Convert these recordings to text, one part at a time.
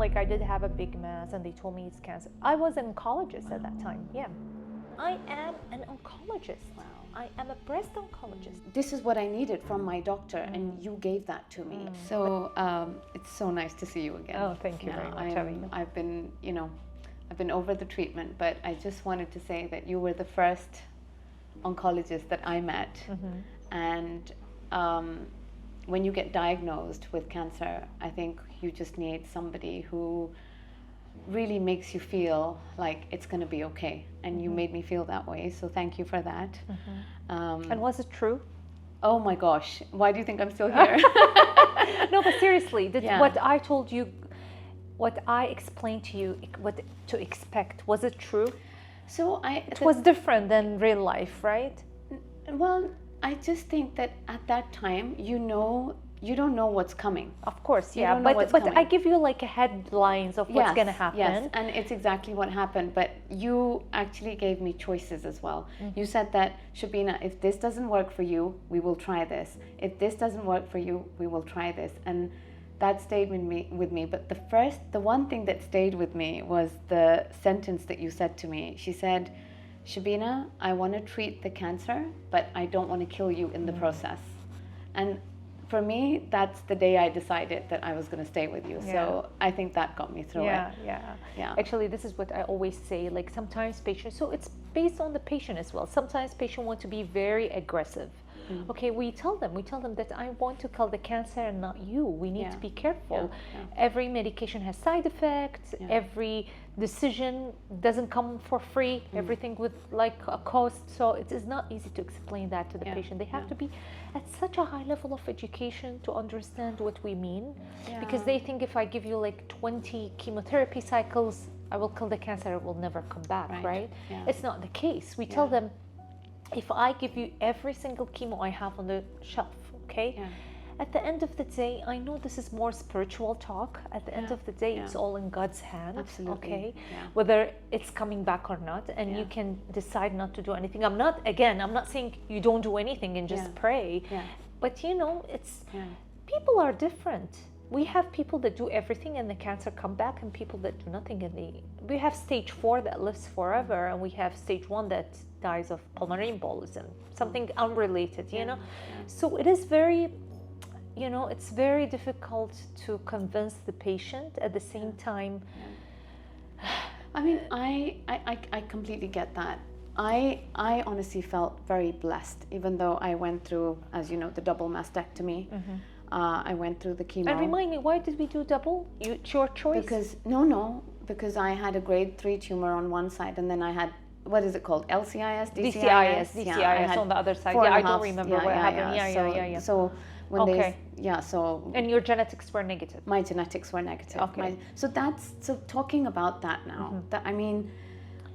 like I did have a big mass and they told me it's cancer. I was an oncologist at that time. Yeah. I am an oncologist. Wow. I am a breast oncologist. This is what I needed from my doctor, and you gave that to me. So it's so nice to see you again. Oh, thank you very much, Avina. I've been, I've been over the treatment, but I just wanted to say that you were the first oncologist that I met. And when you get diagnosed with cancer, I think you just need somebody who really makes you feel like it's going to be okay, and you made me feel that way, so thank you for that. And was it true? Oh my gosh, why do you think I'm still here? No, but seriously, Yeah. what I told you, what I explained to you, what to expect, was it true? So It was different than real life, right? well, I just think that at that time, you don't know what's coming. Of course, You yeah, don't know what's but I coming. give you like a headlines of what's Yes, going to happen. Yes, and it's exactly what happened. But you actually gave me choices as well. You said that, Shabina, if this doesn't work for you, we will try this. If this doesn't work for you, we will try this. And that stayed with me. But the one thing that stayed with me was the sentence that you said to me. She said, Shabina, I want to treat the cancer, but I don't want to kill you in the process. And for me, that's the day I decided that I was going to stay with you. Yeah. So I think that got me through it. Yeah. Actually, this is what I always say. Like sometimes patients, so it's based on the patient as well. Sometimes patients want to be very aggressive. Okay, we tell them that I want to kill the cancer and not you. We need to be careful. Every medication has side effects. Every decision doesn't come for free. Everything with like a cost. So it is not easy to explain that to the patient. They have to be at such a high level of education to understand what we mean, because they think if I give you like 20 chemotherapy cycles, I will kill the cancer. It will never come back, right? It's not the case. We tell them, if I give you every single chemo I have on the shelf, okay? At the end of the day, I know this is more spiritual talk. At the end of the day, it's all in God's hand, okay? Whether it's coming back or not, and you can decide not to do anything. I'm not saying you don't do anything and just pray, but people are different. We have people that do everything and the cancer come back, and people that do nothing and we have stage 4 that lives forever, and we have stage 1 that dies of pulmonary embolism, something unrelated, So it is very, it's very difficult to convince the patient. At the same time, I mean, I completely get that. I honestly felt very blessed, even though I went through, as you know, the double mastectomy. I went through the chemo. And remind me, why did we do double? It's your choice? Because I had a grade 3 tumor on one side, and then I had, what is it called? LCIS? DCIS on the other side. Yeah, I don't remember what happened. Yeah. So when and your genetics were negative. My genetics were negative. Okay. So talking about that now, that I mean,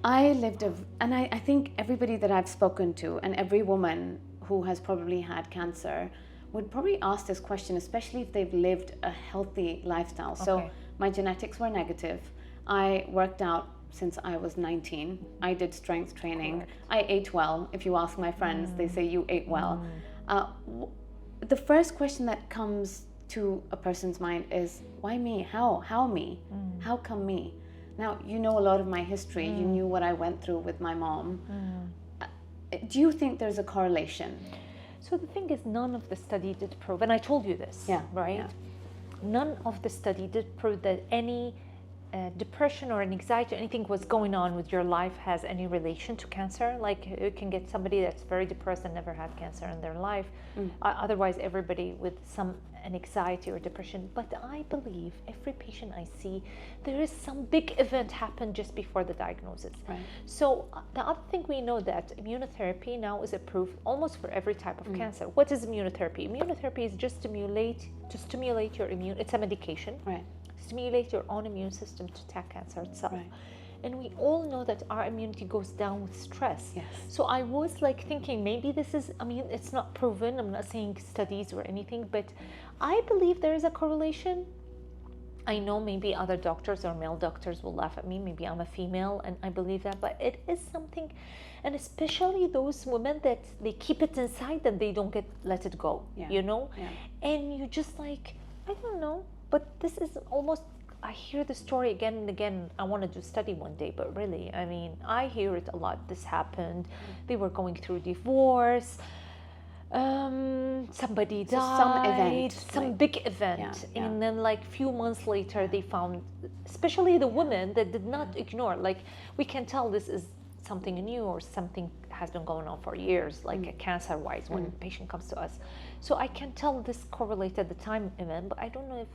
I lived and I think everybody that I've spoken to, and every woman who has probably had cancer, would probably ask this question, especially if they've lived a healthy lifestyle. So my genetics were negative. I worked out since I was 19. I did strength training. I ate well. If you ask my friends, they say you ate well. The first question that comes to a person's mind is, why me? How me? How come me? Now, you know a lot of my history. You knew what I went through with my mom. Do you think there's a correlation? So the thing is, none of the study did prove, and I told you this, right? None of the study did prove that any depression or anxiety or anything was going on with your life has any relation to cancer. Like you can get somebody that's very depressed and never had cancer in their life. Otherwise, everybody with some anxiety or depression. But I believe every patient I see, there is some big event happened just before the diagnosis. Right. So the other thing we know that immunotherapy now is approved almost for every type of cancer. What is immunotherapy? Immunotherapy is just to stimulate your immune. It's a medication. Right. Stimulate your own immune system to attack cancer itself. Right. And we all know that our immunity goes down with stress. Yes. So I was like thinking maybe this is, it's not proven, I'm not saying studies or anything, but I believe there is a correlation. I know maybe other doctors or male doctors will laugh at me, maybe I'm a female and I believe that, but it is something, and especially those women that they keep it inside and they don't let it go, Yeah. you know? Yeah. And you just like, I don't know, but this is almost, I hear the story again and again. I want to do study one day, but really, I mean, I hear it a lot. This happened. They were going through divorce. Somebody died. Some event, some like, big event, yeah. and then like few months later, they found, especially the women that did not ignore. Like, we can tell this is something new or something has been going on for years, like cancer-wise, when a patient comes to us. So I can tell this correlated at the time event, but I don't know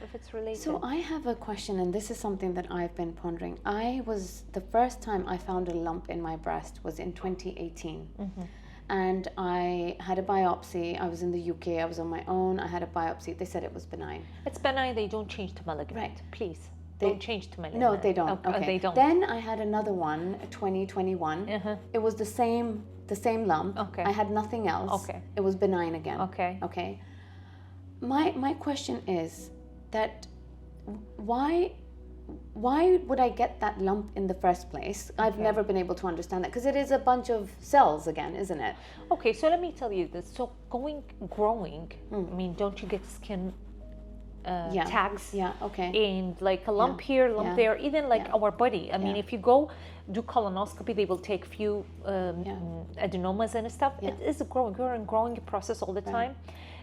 if it's related. So I have a question, and this is something that I've been pondering. The first time I found a lump in my breast was in 2018. And I had a biopsy. I was in the UK, I was on my own. I had a biopsy. They said it was benign. It's benign, they don't change to malignant. Right. Please. Don't change to malignant. No, they don't. Okay. They don't. Then I had another one, 2021. It was the same lump. Okay. I had nothing else. Okay. It was benign again. Okay. Okay. My question is that why would I get that lump in the first place? I've never been able to understand that, because it is a bunch of cells again, isn't it? Okay, so let me tell you this. So growing, I mean, don't you get skin tags? Yeah, okay. And like a lump here, lump there, even like our body. I mean, if you go do colonoscopy, they will take few adenomas and stuff. It is growing. You're in growing process all the time.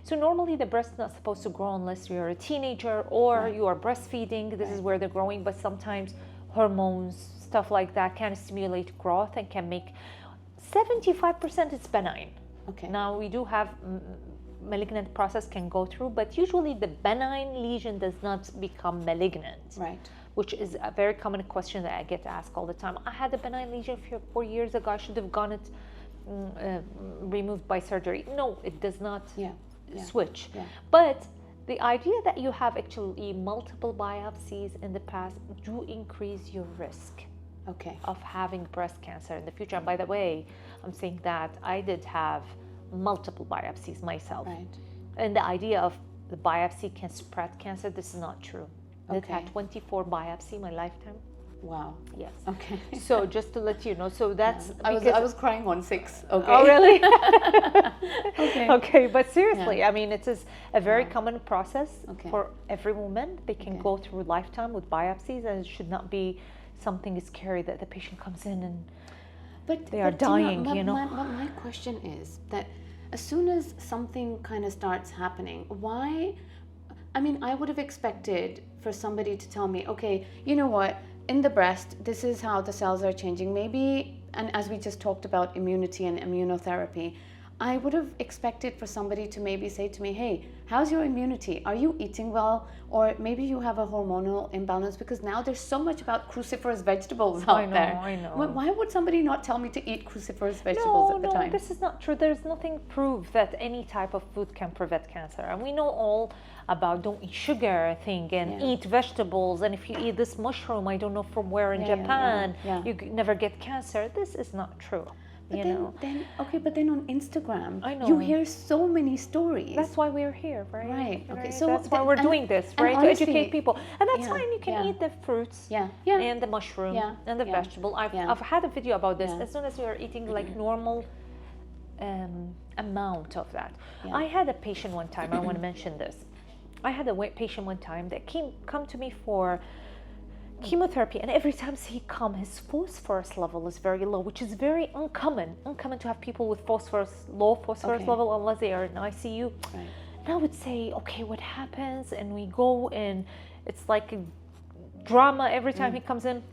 So normally the breast is not supposed to grow unless you're a teenager or you are breastfeeding. This is where they're growing, but sometimes hormones, stuff like that can stimulate growth and can make 75% it's benign. Okay. Now we do have malignant process can go through, but usually the benign lesion does not become malignant. Right. Which is a very common question that I get asked all the time. I had a benign lesion 4 years ago. I should have gotten it removed by surgery. No, it does not switch. Yeah. But the idea that you have actually multiple biopsies in the past do increase your risk of having breast cancer in the future. And by the way, I'm saying that I did have multiple biopsies myself. Right. And the idea of the biopsy can spread cancer, this is not true. I've had 24 biopsies in my lifetime. Wow. Yes. Okay. So just to let you know, so that's I was crying on 6. Okay. Oh really? Okay. Okay, but seriously, I mean, it is a very common process for every woman. They can go through lifetime with biopsies, and it should not be something scary that the patient comes in and they are dying. My question is that as soon as something kind of starts happening, why? I mean, I would have expected for somebody to tell me, okay, you know what, in the breast, this is how the cells are changing. Maybe, and as we just talked about immunity and immunotherapy, I would have expected for somebody to maybe say to me, hey, how's your immunity? Are you eating well? Or maybe you have a hormonal imbalance, because now there's so much about cruciferous vegetables out there. I know. Why would somebody not tell me to eat cruciferous vegetables at the time? No, this is not true. There's nothing proved that any type of food can prevent cancer. And we know all about don't eat sugar thing and eat vegetables. And if you eat this mushroom, I don't know from where in Japan, you never get cancer. This is not true. But then on Instagram, you hear so many stories. That's why we're here, right? Right. Okay. Right? So that's why we're doing this, right? Honestly, to educate people, and that's fine. You can eat the fruits, and the mushroom, and the vegetable. I've had a video about this. As soon as you're eating like normal amount of that. I had a patient one time. I want to mention this. I had a patient one time that come to me for chemotherapy, and every time he come, his phosphorus level is very low, which is very uncommon to have people with low phosphorus level unless they are in ICU. Right. And I would say, okay, what happens? And we go, and it's like a drama every time he comes in.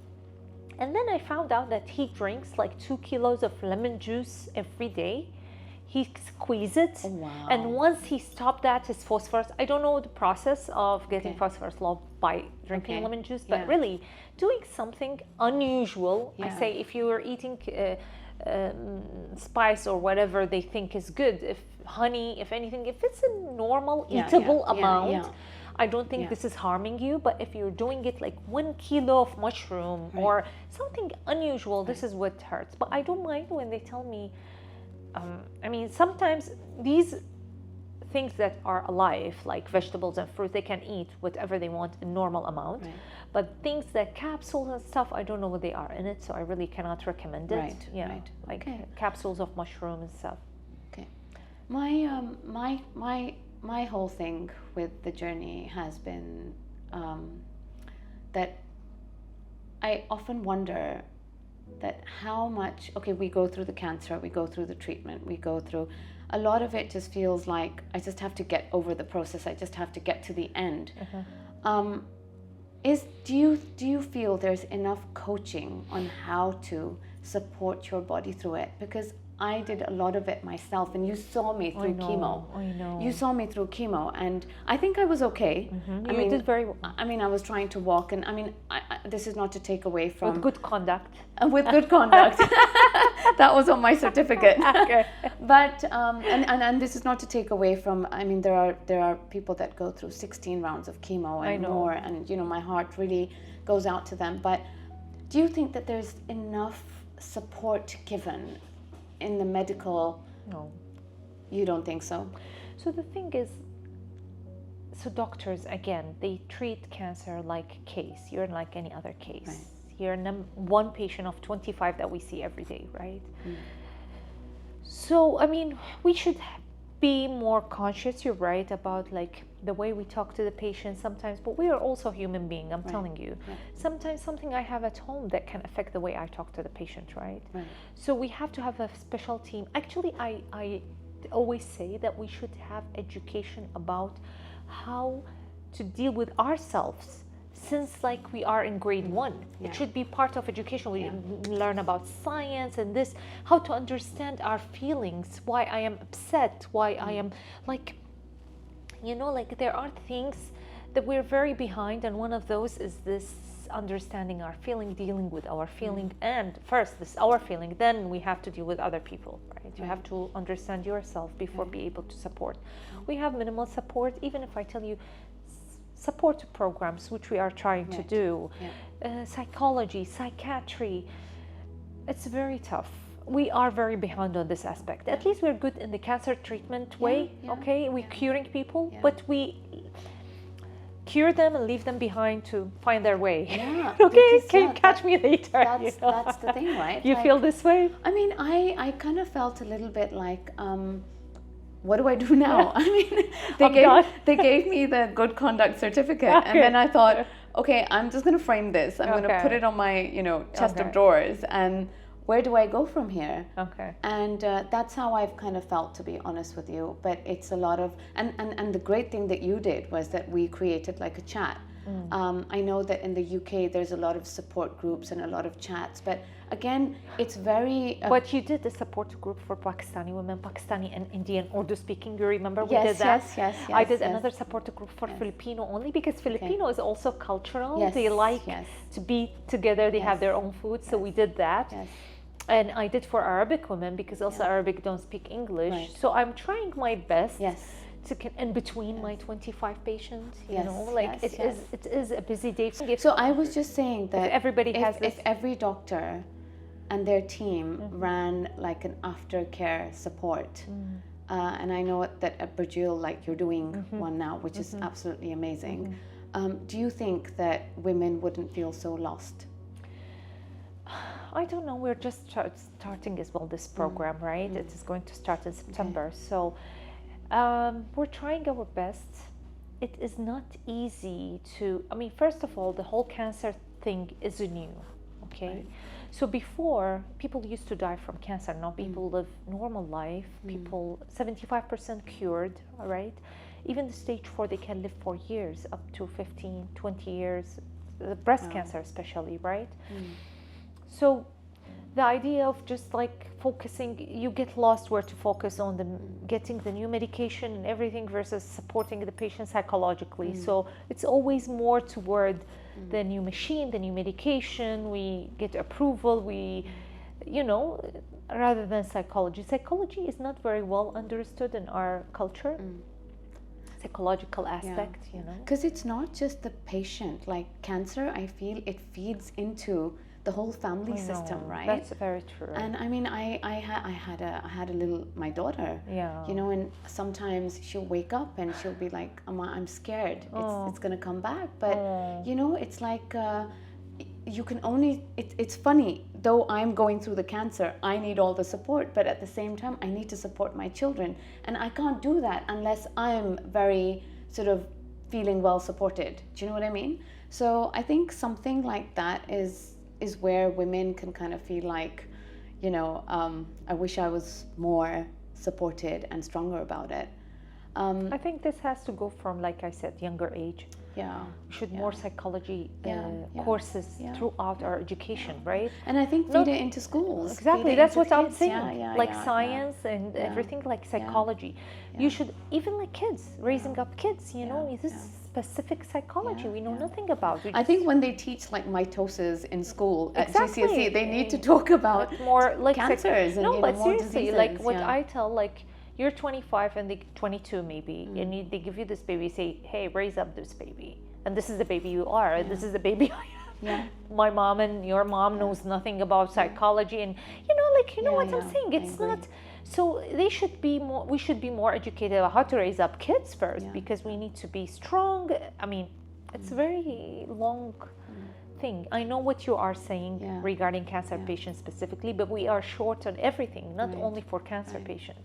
And then I found out that he drinks like 2 kilos of lemon juice every day. He squeezes it, and once he stopped that, his phosphorus, I don't know the process of getting phosphorus low by drinking lemon juice, but really doing something unusual. I say if you are eating spice or whatever they think is good, if honey, if anything, if it's a normal eatable amount, I don't think this is harming you. But if you're doing it like 1 kilo of mushroom or something unusual, this is what hurts. But I don't mind when they tell me, I mean, sometimes these things that are alive, like vegetables and fruit, they can eat whatever they want in normal amount. Right. But things that capsules and stuff, I don't know what they are in it, so I really cannot recommend it. Right. Yeah, right. Like capsules of mushroom and stuff. Okay. My whole thing with the journey has been that I often wonder that how much, okay, we go through the cancer, we go through the treatment, we go through, a lot of it just feels like I just have to get over the process, I just have to get to the end. Do you feel there's enough coaching on how to support your body through it? Because I did a lot of it myself, and you saw me through chemo. I know. You saw me through chemo, and I think I was okay. You did very well. I mean, I was trying to walk, and I mean, this is not to take away from... With good conduct. With good conduct. That was on my certificate. Okay. But, and this is not to take away from, I mean, there are people that go through 16 rounds of chemo and more, and, you know, my heart really goes out to them. But do you think that there's enough support given in the medical? No. You don't think so? So the thing is, so doctors, again, they treat cancer like a case. You're like any other case. Right. You're one patient of 25 that we see every day, right? So, I mean, we should be more conscious, you're right, about like the way we talk to the patient sometimes, but we are also human beings, I'm telling you. Sometimes something I have at home that can affect the way I talk to the patient, right? So we have to have a special team. Actually, I always say that we should have education about how to deal with ourselves since like we are in grade 1. It should be part of education. We learn about science and this, how to understand our feelings, why I am upset, why I am like, you know, like there are things that we're very behind, and one of those is this understanding our feeling, dealing with our feeling, and first this our feeling, then we have to deal with other people, right? You have to understand yourself before be able to support. We have minimal support, even if I tell you support programs, which we are trying to do, psychology, psychiatry, it's very tough. We are very behind on this aspect. At least we're good in the cancer treatment way, okay? We're curing people, but we cure them and leave them behind to find their way. Okay, can you catch me later? That's the thing, right? You feel this way? I mean, I kind of felt a little bit like, what do I do now? I mean, they gave me the good conduct certificate, and then I thought, okay, I'm just going to frame this. I'm going to put it on my, you know, chest of drawers, and where do I go from here? And that's how I've kind of felt, to be honest with you. But it's a lot of, and the great thing that you did was that we created like a chat. I know that in the UK there's a lot of support groups and a lot of chats, but again, it's very... But you did the support group for Pakistani women, Pakistani and Indian Urdu speaking, you remember we did that? Yes. I did another support group for Filipino only, because Filipino is also cultural. They like to be together, they have their own food, so we did that. And I did for Arabic women, because also Arabic don't speak English. So I'm trying my best to in between my 25 patients, you know, like it is a busy day. So I was just saying that if every doctor and their team ran like an aftercare support, and I know that at Burjeel, like you're doing one now, which is absolutely amazing. Do you think that women wouldn't feel so lost? I don't know, we're just starting as well this program, right? It is going to start in September. So we're trying our best. It is not easy to, I mean, first of all, the whole cancer thing is new, okay? So before, people used to die from cancer. Now people live normal life. People, 75% cured, all right? Even the stage 4, they can live for years, up to 15, 20 years, breast cancer especially, right? So the idea of just like focusing, you get lost where to focus on getting the new medication and everything versus supporting the patient psychologically. So it's always more toward the new machine, the new medication, we get approval, we, you know, rather than psychology. Psychology is not very well understood in our culture. Psychological aspect, you know. Because it's not just the patient, like cancer, I feel it feeds into the whole family system, right? That's very true. And I mean, I had a little, my daughter, you know, and sometimes she'll wake up and she'll be like, "Amma, I'm scared. It's gonna come back." But you know, it's like you can only. It's funny though. I'm going through the cancer. I need all the support, but at the same time, I need to support my children, and I can't do that unless I'm very sort of feeling well supported. Do you know what I mean? So I think something like that is where women can kind of feel like, you know, I wish I was more supported and stronger about it. I think this has to go from, like I said, younger age. Yeah. Should more psychology courses Yeah. throughout our education, right? And I think feed it into schools. Exactly, Feed it that's into what I'm kids. saying. Like science and everything, like psychology. You should, even like kids, raising up kids, you know, this is specific psychology we know nothing about. I think when they teach like mitosis in school at Exactly. GCSE, they need to talk about more like cancers and no, you know, but more seriously, diseases. like what I tell, like you're 25 and they 22 maybe, and they give you this baby, say, hey, raise up this baby, and this is the baby you are, and this is the baby I am. My mom and your mom knows nothing about psychology, and you know, like, you know what I'm saying? It's not. So they should be more. We should be more educated about how to raise up kids first, because we need to be strong. I mean, it's a very long thing. I know what you are saying regarding cancer patients specifically, but we are short on everything, not only for cancer patients.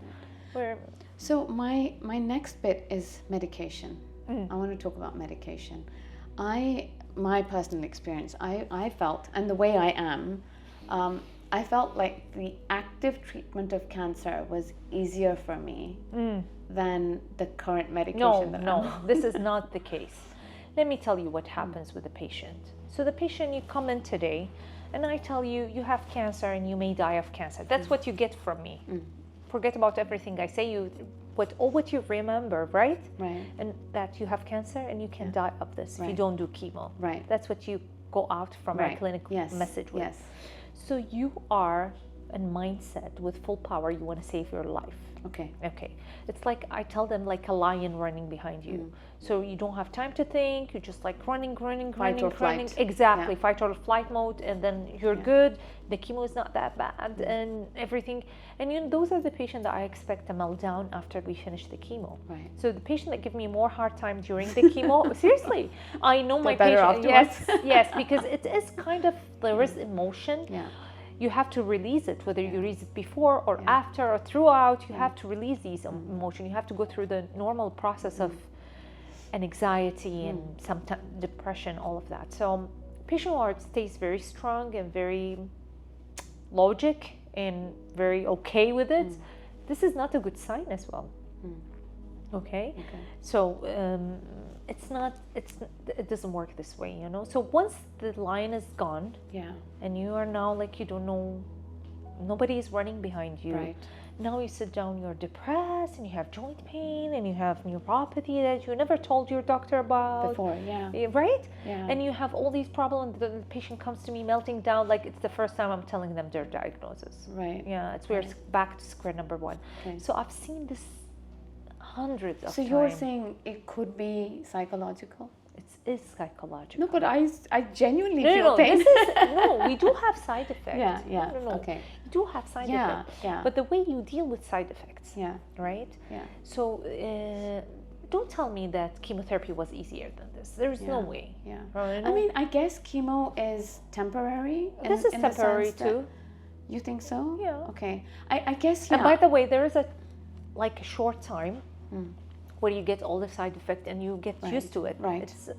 So my next bit is medication. I want to talk about medication. My personal experience, I felt, and the way I am, I felt like the active treatment of cancer was easier for me than the current medication. No, this is not the case. Let me tell you what happens with the patient. So the patient, you come in today, and I tell you, you have cancer and you may die of cancer. That's what you get from me. Forget about everything I say. What you remember, right? Right. And that you have cancer and you can die of this if you don't do chemo. Right. That's what you go out from our clinic message with. Yes. So you are in mindset with full power. You want to save your life. Okay. It's like I tell them, like a lion running behind you. So you don't have time to think. You're just like running. Fight or flight. Exactly, fight or flight mode, and then you're good. The chemo is not that bad, and everything. And you know, those are the patients that I expect a meltdown after we finish the chemo. Right. So the patient that give me more hard time during the chemo, seriously, I know my better patient. afterwards. Yes, because it is kind of, there is emotion. Yeah. You have to release it, whether you release it before or after or throughout. You have to release these emotions. You have to go through the normal process of an anxiety and sometimes depression, all of that. So patient heart stays very strong and very logic and very okay with it. This is not a good sign as well. Okay? So it doesn't work this way, you know. So once the line is gone, and you are now like, you don't know, nobody is running behind you. Right. Now you sit down, you're depressed, and you have joint pain, and you have neuropathy that you never told your doctor about Before, right? Yeah. And you have all these problems. The patient comes to me melting down, like it's the first time I'm telling them their diagnosis. Right. Yeah, it's we're back to square number one. Okay. So I've seen this hundreds of times. So you're saying it could be psychological? It is psychological. No, but I genuinely feel pain. We do have side effects. Okay. You do have side effects. Yeah. But the way you deal with side effects, right? Yeah. So don't tell me that chemotherapy was easier than this. There's no way. Yeah. Right? I mean, I guess chemo is temporary. This is temporary too. You think so? Yeah. Okay. I guess, And by the way, there is a short time where you get all the side effects and you get used to it. Right. It's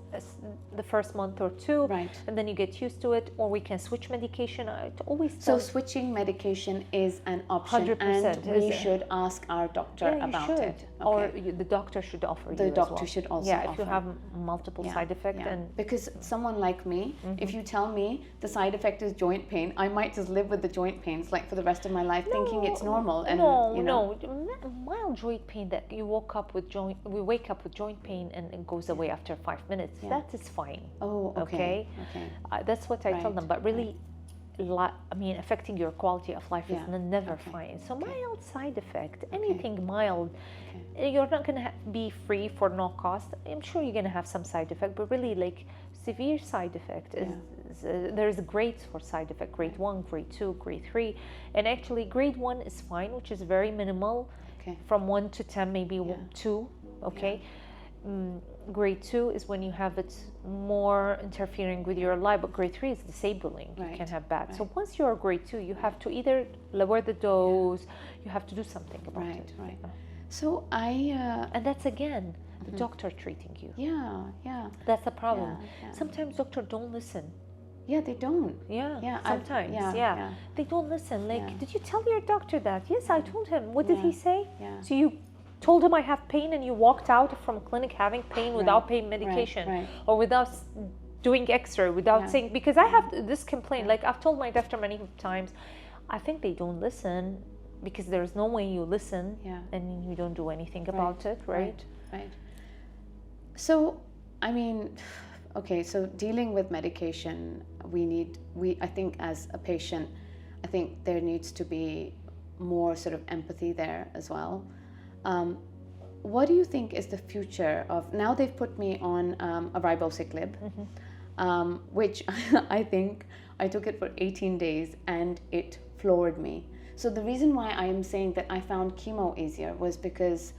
the first month or two, Right. and then you get used to it, or we can switch medication. I always So tell switching medication is an option, 100%, and we should ask our doctor about it. Or Okay. the doctor should offer The you doctor as well. should also if you offer. have multiple side effects, and because someone like me, if you tell me the side effect is joint pain, I might just live with the joint pains like for the rest of my life, thinking it's normal. And you know, mild joint pain that you we wake up with joint pain and it goes away after 5 minutes. That is fine. Oh, okay. That's what I tell them. But really, affecting your quality of life is never fine. So mild side effect, anything mild, you're not going to be free for no cost. I'm sure you're going to have some side effect, but really like severe side effect is there's grades for side effect: grade 1, grade 2, grade 3, and actually grade 1 is fine, which is very minimal. From 1 to 10, maybe 2. Grade 2 is when you have it more interfering with your life, but grade 3 is disabling. You can have bad. So once you're grade 2, you have to either lower the dose, you have to do something about it. Right. So and that's again the doctor treating you. Yeah. That's the problem. Yeah. Sometimes doctors don't listen. Yeah, they don't. Yeah, sometimes. Yeah. They don't listen. Like, Yeah. did you tell your doctor that? Yes, I told him. What did he say? Yeah. So you told him I have pain and you walked out from a clinic having pain without pain medication right. or without doing x-ray, without saying, because I have this complaint, like I've told my doctor many times, I think they don't listen because there's no way you listen and you don't do anything about it, right? Right. So, I mean, okay, so dealing with medication, I think as a patient, I think there needs to be more sort of empathy there as well. What do you think is the future of, now they've put me on a ribociclib, which I think I took it for 18 days and it floored me. So the reason why I am saying that I found chemo easier was because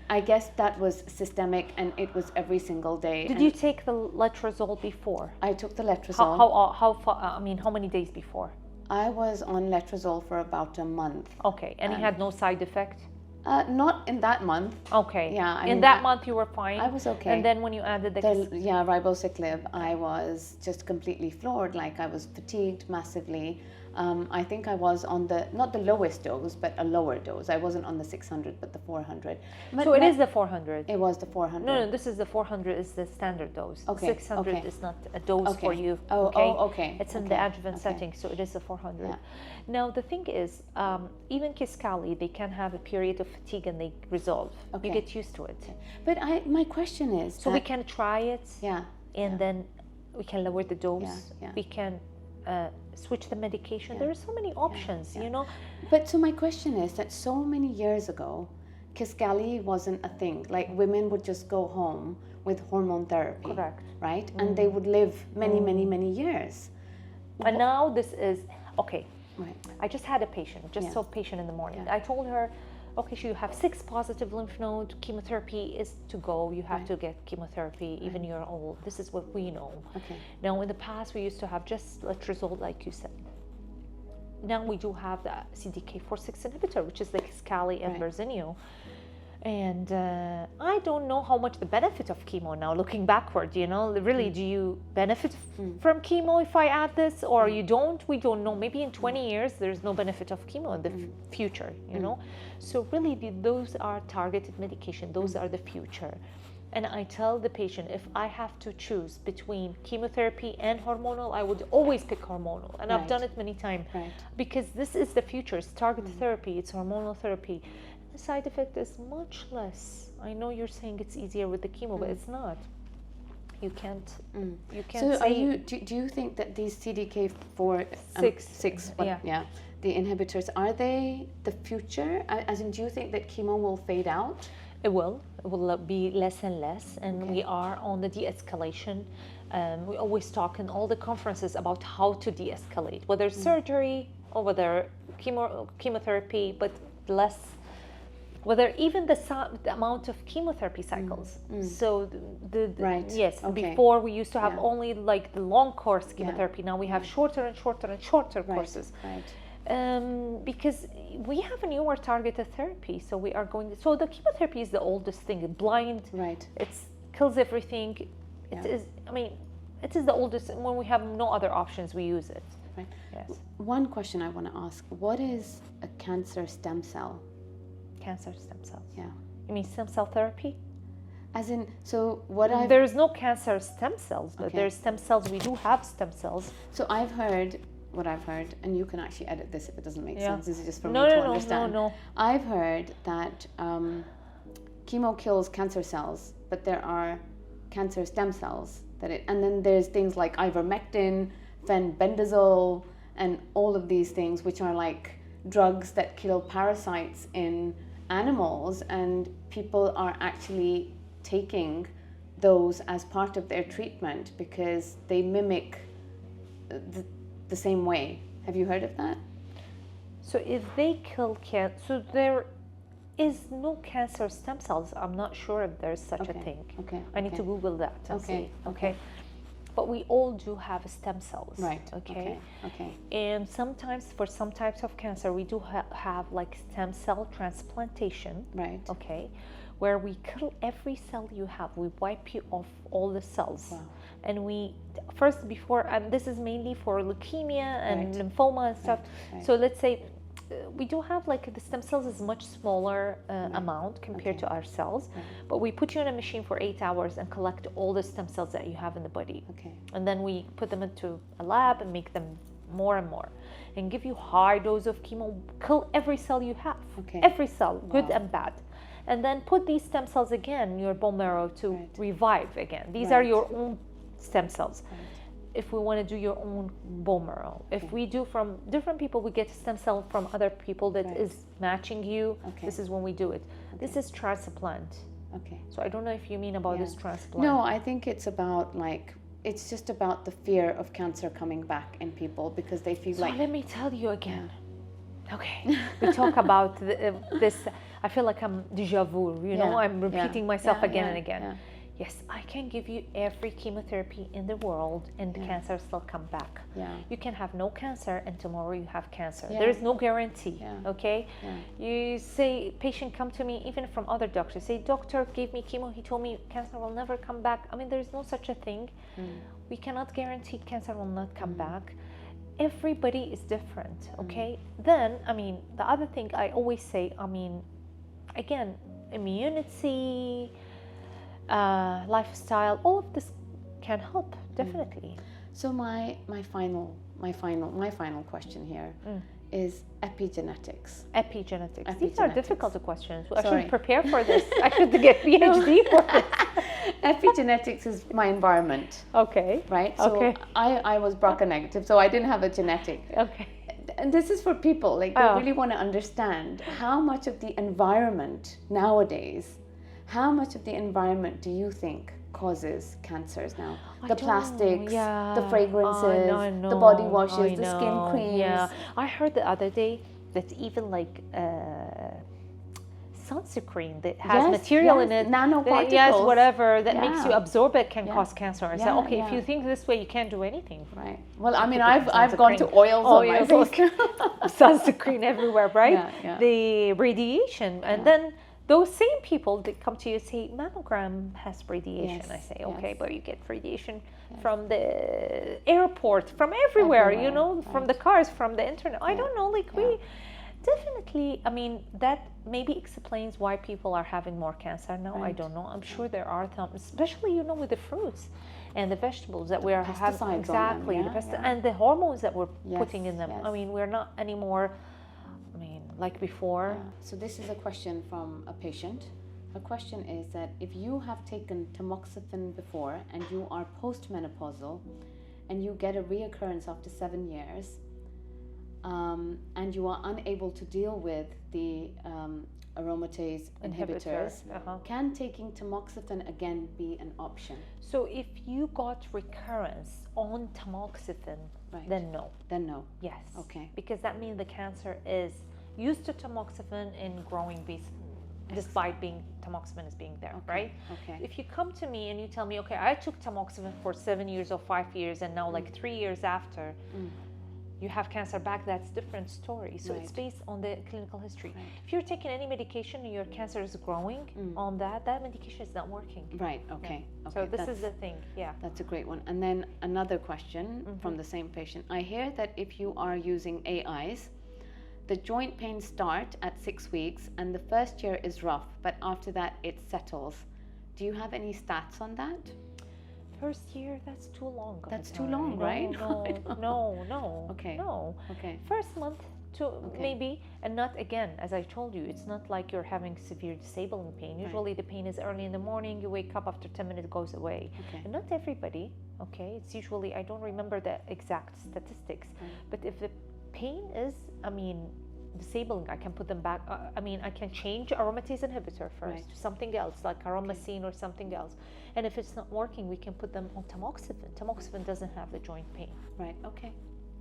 I guess that was systemic and it was every single day. Did you take the letrozole before? I took the letrozole. How many days before? I was on letrozole for about a month. Okay, and you had no side effect? Not in that month. Okay. Yeah. In that month you were fine? I was okay. And then when you added the ribociclib, I was just completely floored. Like I was fatigued massively. I think I was on not the lowest dose, but a lower dose. I wasn't on the 600, but the 400. So it is the 400? It was the 400. No, this is the 400 is the standard dose. Okay. 600 is not a dose for you. Okay. It's in the adjuvant setting, so it is the 400. Yeah. Now, the thing is, even Kisqali, they can have a period of fatigue and they resolve. You get used to it. But my question is... So we can try it, and then we can lower the dose. We can switch the medication. There are so many options, you know. But so my question is that so many years ago, Kisqali wasn't a thing. Like women would just go home with hormone therapy. Correct. Right? And they would live many years. And now this is, okay. Right. I just had a patient, saw a patient in the morning. I told her, okay, so you have 6 positive lymph node, chemotherapy is to go, you have to get chemotherapy, even you're old. This is what we know. Okay. Now, in the past, we used to have just letrozole, like you said. Now we do have the CDK4/6 inhibitor, which is like Kisqali and Verzenio. And I don't know how much the benefit of chemo now, looking backward, you know, really, do you benefit from chemo if I add this or you don't? We don't know. Maybe in 20 years, there's no benefit of chemo in the future, you know? So really, those are targeted medication. Those are the future. And I tell the patient, if I have to choose between chemotherapy and hormonal, I would always pick hormonal. And I've done it many times because this is the future. It's targeted therapy. It's hormonal therapy. The side effect is much less. I know you're saying it's easier with the chemo, but it's not. You can't. You can't. So, do you think that these CDK4/6, the inhibitors, are they the future? As in, do you think that chemo will fade out? It will. It will be less and less, and we are on the de-escalation. We always talk in all the conferences about how to de-escalate, whether surgery or whether chemotherapy, but less. Whether even the amount of chemotherapy cycles. So before we used to have only like the long course chemotherapy. Now we have shorter and shorter and shorter courses. Because we have a newer targeted therapy. So we are going. So the chemotherapy is the oldest thing. Blind. It kills everything. It is. I mean, it is the oldest. When we have no other options, we use it. Yes. One question I want to ask: what is a cancer stem cell? Cancer stem cells. Yeah. You mean stem cell therapy? As in, so there's no cancer stem cells, but there's stem cells. We do have stem cells. So I've heard, and you can actually edit this if it doesn't make sense. This is just for me to understand. No. I've heard that chemo kills cancer cells, but there are cancer stem cells and then there's things like ivermectin, fenbendazole, and all of these things, which are like drugs that kill parasites in animals, and people are actually taking those as part of their treatment because they mimic the same way. Have you heard of that? So if they kill cancer, so there is no cancer stem cells. I'm not sure if there's such a thing. I need to Google that and see. But we all do have stem cells. Okay. And sometimes for some types of cancer, we do have like stem cell transplantation. Okay. where we kill every cell you have. We wipe you off all the cells. Wow. And we first before, and this is mainly for leukemia and Right. lymphoma and stuff. Right. So let's say we do have like the stem cells is much smaller amount compared Okay. to our cells, but we put you in a machine for 8 hours and collect all the stem cells that you have in the body. Okay. And then we put them into a lab and make them more and more, and give you high dose of chemo, kill every cell you have, Okay. every cell, good Wow. and bad, and then put these stem cells again in your bone marrow to Right. revive again. These are Right. your own stem cells. Right. If we want to do your own bone marrow, if we do from different people, we get a stem cell from other people that Right. is matching you. Okay. This is when we do it. This is transplant. Okay. So I don't know if you mean about this transplant. No, I think it's about like, it's just about the fear of cancer coming back in people because they feel So like. let me tell you again. Okay, we talk about this. I feel like I'm déjà vu. You know, I'm repeating myself again and again. Yeah. Yes, I can give you every chemotherapy in the world and the cancer still come back. Yeah. You can have no cancer and tomorrow you have cancer. Yeah. There is no guarantee, Yeah. okay? Yeah. You say, patient come to me, even from other doctors, say, doctor gave me chemo, he told me cancer will never come back. I mean, there's no such a thing. We cannot guarantee cancer will not come back. Everybody is different, okay? Then, I mean, the other thing I always say, I mean, again, immunity, lifestyle, all of this can help, definitely. So my final question here is epigenetics. Epigenetics. These are Epigenetics. difficult questions. I Sorry. should prepare for this. I should get PhD for this. Epigenetics is my environment, Okay. right? So Okay. I was BRCA negative, so I didn't have a genetic. Okay. And this is for people, like they Oh. really want to understand how much of the environment nowadays, how much of the environment do you think causes cancers now? I The don't know, plastics, yeah. the fragrances, I know, the body washes, I the skin know, creams. Yeah, I heard the other day that even like sunscreen that has Yes, material yes, in it, nanoparticles. yes, whatever that makes Yeah. you absorb it can Yeah. cause cancer. I said, Yeah, okay, if yeah. you think this way, you can't do anything. Right. Well, I mean, put the I've gone to sunscreen. oils on my Oils, face. sunscreen everywhere, right? Yeah, yeah. The radiation, and then those same people that come to you say mammogram has radiation. Yes, I say, okay, yes. but you get radiation from the airport, from everywhere, you know, Everywhere, from right. the cars, from the internet. I don't know, like yeah. we definitely, I mean, that maybe explains why people are having more cancer now. I Right. don't know. I'm sure there are some, especially, you know, with the fruits and the vegetables that we are having. pesticides on them, Exactly. yeah, yeah. And the hormones that we're Yes, putting in them. I yes. mean, we're not anymore, I mean, like before. Yeah. So this is a question from a patient. The question is that if you have taken tamoxifen before and you are postmenopausal and you get a reoccurrence after 7 years, and you are unable to deal with the aromatase inhibitors, can taking tamoxifen again be an option? So if you got recurrence on tamoxifen, Right. then no. Then no. Yes. Okay. Because that means the cancer is used to tamoxifen in growing bees, despite being tamoxifen is being there, right? Okay. If you come to me and you tell me, okay, I took tamoxifen for 7 years or 5 years, and now like 3 years after, you have cancer back, that's different story. So it's Right. based on the clinical history. Right. If you're taking any medication and your cancer is growing on that medication is not working. Right. Okay. Yeah. Okay. So this is the thing. Yeah. That's a great one. And then another question from the same patient. I hear that if you are using AIs, the joint pains start at 6 weeks and the first year is rough, but after that it settles. Do you have any stats on that? First year, that's too long. That's too long, right? No. Okay. No. Okay. First month to maybe, and not again, as I told you, it's not like you're having severe disabling pain. Usually the pain is early in the morning, you wake up after 10 minutes, it goes away. Okay. And not everybody, okay? It's usually, I don't remember the exact statistics, but if the pain is, I mean, disabling, I can put them back. I mean, I can change aromatase inhibitor first to something else, like aromacine or something else. And if it's not working, we can put them on tamoxifen. Tamoxifen doesn't have the joint pain. Right. Okay.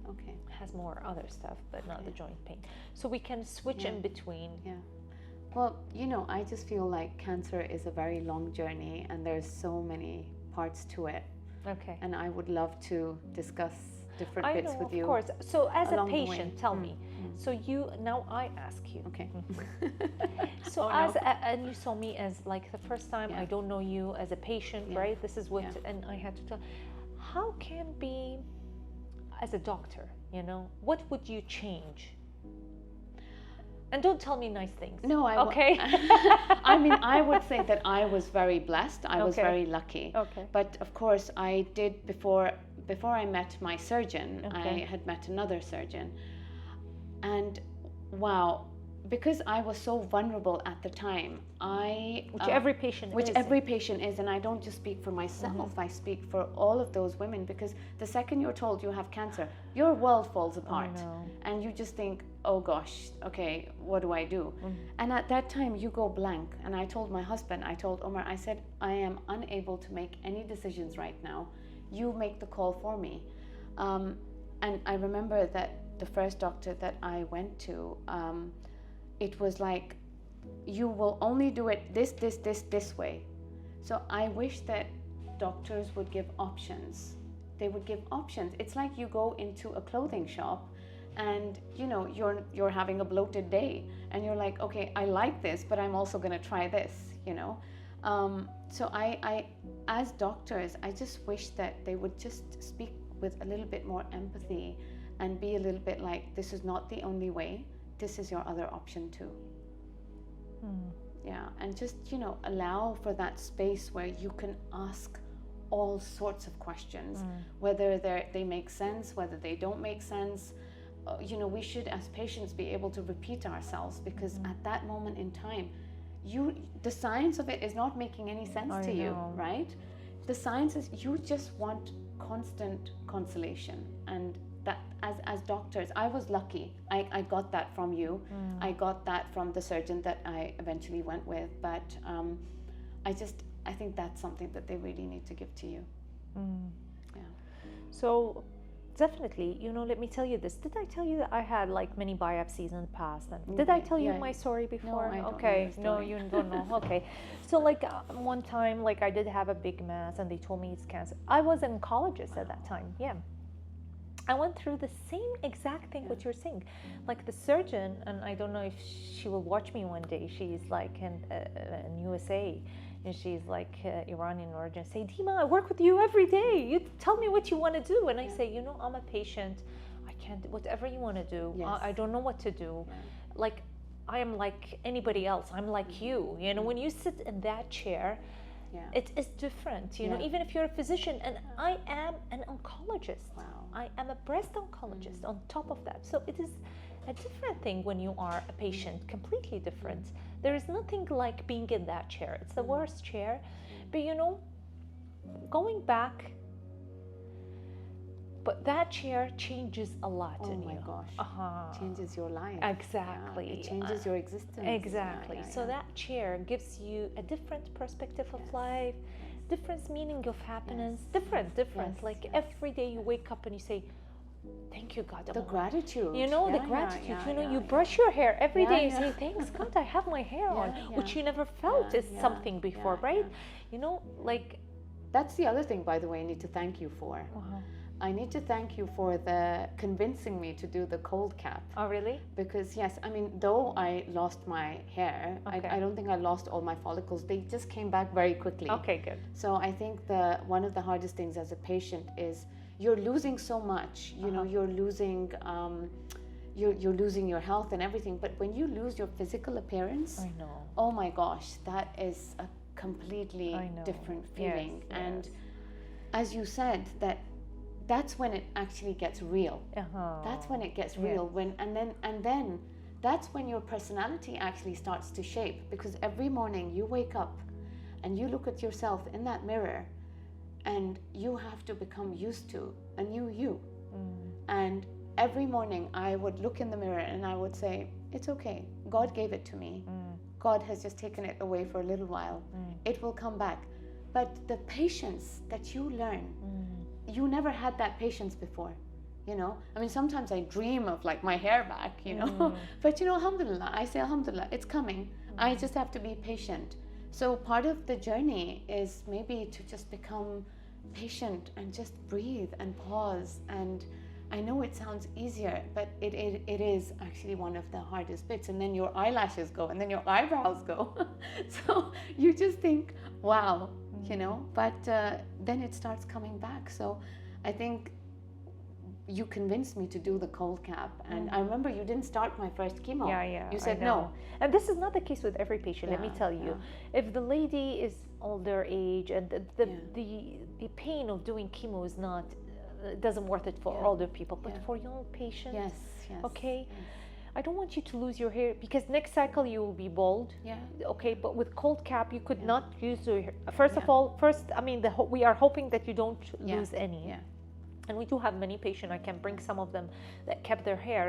Okay. It has more other stuff, but not the joint pain. So we can switch in between. Yeah. Well, you know, I just feel like cancer is a very long journey and there's so many parts to it. Okay. And I would love to discuss different I bits know, with of you. course. So as a along the way. patient, tell me. So now I ask you. Okay. So Oh, as no. and you saw me as like the first time, Yeah. I don't know you as a patient, Yeah. right? This is what, Yeah. and I had to tell. How can be as a doctor, what would you change? And don't tell me nice things. No, okay. I mean, I would say that I was very blessed. I was Okay. very lucky. Okay. But of course, I did before I met my surgeon. Okay. I had met another surgeon, and wow, because I was so vulnerable at the time, Which every patient which is. every patient is, and I don't just speak for myself. I speak for all of those women, because the second you're told you have cancer, your world falls apart, know. and you just think, oh gosh, okay, what do I do? And at that time you go blank. And I told my husband, I told Omar, I said, I am unable to make any decisions right now. You make the call for me. And I remember that the first doctor that I went to, it was like, you will only do it this way. So I wish that doctors would give options. They would give options. It's like you go into a clothing shop and you're having a bloated day and you're like, okay, I like this, but I'm also going to try this. So I as doctors, I just wish that they would just speak with a little bit more empathy and be a little bit like, this is not the only way, this is your other option too. Yeah, and just allow for that space where you can ask all sorts of questions, whether they make sense, whether they don't make sense. We should, as patients, be able to repeat ourselves, because at that moment in time, the science of it is not making any sense to you, right? The science is, you just want constant consolation. And that, as doctors, I was lucky. I got that from you. I got that from the surgeon that I eventually went with. But I think that's something that they really need to give to you. Yeah. So definitely, let me tell you this. Did I tell you that I had like many biopsies in the past? And did I tell you my story before? No, I don't okay. know No, you don't know. Okay. So like one time, like I did have a big mass and they told me it's cancer. I was an oncologist at that time. Yeah. I went through the same exact thing what you're saying. Like the surgeon, and I don't know if she will watch me one day. She's like in USA. And she's like Iranian origin. Say, Dima, I work with you every day. You tell me what you want to do. And I say, I'm a patient. I can't, whatever you want to do. Yes. I don't know what to do. Yeah. Like, I am like anybody else. I'm like you. When you sit in that chair, it is different. Even if you're a physician, and I am an oncologist. Wow. I am a breast oncologist on top of that. So it is a different thing when you are a patient, completely different. There is nothing like being in that chair. It's the worst chair. But going back, but that chair changes a lot in you. Oh my gosh. Changes your life. Exactly. Yeah, it changes your existence. Exactly. So that chair gives you a different perspective of life, different meaning of happiness, different. Like every day you wake up and you say, thank you, God. The gratitude. The gratitude. You brush your hair every day. You say, thanks, God, I have my hair on, which you never felt is something before, right? Like. That's the other thing, by the way, I need to thank you for. I need to thank you for the convincing me to do the cold cap. Oh, really? Because yes, I mean, though I lost my hair, I don't think I lost all my follicles. They just came back very quickly. Okay, good. So I think one of the hardest things as a patient is you're losing so much. You're losing you're losing your health and everything. But when you lose your physical appearance, I know. Oh my gosh, that is a completely different feeling. Yes, and as you said, that's when it actually gets real. That's when it gets real. And then that's when your personality actually starts to shape, because every morning you wake up and you look at yourself in that mirror and you have to become used to a new you. And every morning I would look in the mirror and I would say, it's okay, God gave it to me. God has just taken it away for a little while. It will come back. But the patience that you learn, you never had that patience before. I mean, sometimes I dream of like my hair back, but alhamdulillah, I say alhamdulillah, it's coming. I just have to be patient. So part of the journey is maybe to just become patient and just breathe and pause and I know it sounds easier, but it is actually one of the hardest bits. And then your eyelashes go, and then your eyebrows go. So you just think, wow, you know, but then it starts coming back. So I think you convinced me to do the cold cap. And I remember you didn't start my first chemo. Yeah, You said I know. no. And this is not the case with every patient, let me tell you. If the lady is older age and the pain of doing chemo is not, it doesn't worth it for older people, but for young patients, Yes, okay, yes. I don't want you to lose your hair because next cycle you will be bald. Yeah. Okay, but with cold cap you could not use your hair. First of all, I mean, we are hoping that you don't lose any. Yeah. And we do have many patients. I can bring some of them that kept their hair.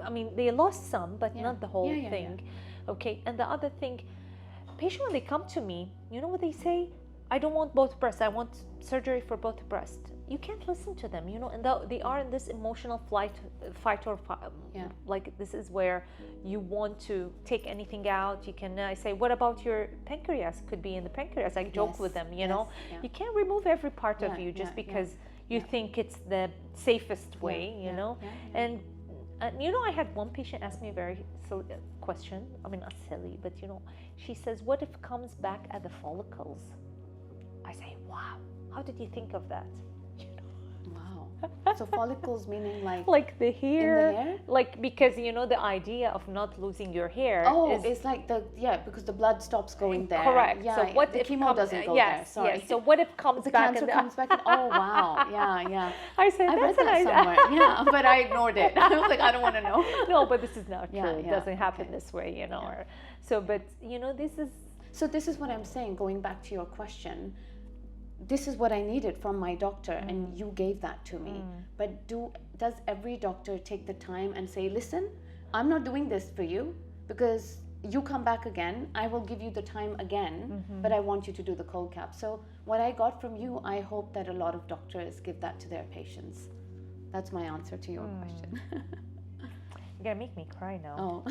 I mean, they lost some, but not the whole thing. Okay, and the other thing, patient when they come to me, you know what they say? I don't want both breasts. I want surgery for both breasts. You can't listen to them, you know, and they are in this emotional fight or like this is where you want to take anything out. You can I say, what about your pancreas? Could be in the pancreas. I joke with them, you know. You can't remove every part of you just because you think it's the safest way, you know. And you know, I had one patient ask me a very silly question. I mean, not silly, but you know, she says, what if it comes back at the follicles? I say, wow, how did you think of that? Wow. So follicles meaning like the hair, in the hair? Like, because you know the idea of not losing your hair is it's like because the blood stops going there. Correct. Yeah, so what the if chemo doesn't go there? Sorry. Yes. So what if comes the back cancer comes back and, oh wow, yeah. I said, I read that's that somewhere. Yeah, but I ignored it. I was like, I don't want to know. No, but this is not true. It Yeah, doesn't happen this way, you know. So, but you know, this is. So this is what I'm saying. Going back to your question, this is what I needed from my doctor, and you gave that to me. But does every doctor take the time and say, listen, I'm not doing this for you because you come back again, I will give you the time again, but I want you to do the cold cap. So what I got from you, I hope that a lot of doctors give that to their patients. That's my answer to your question. You're gonna make me cry now. Oh.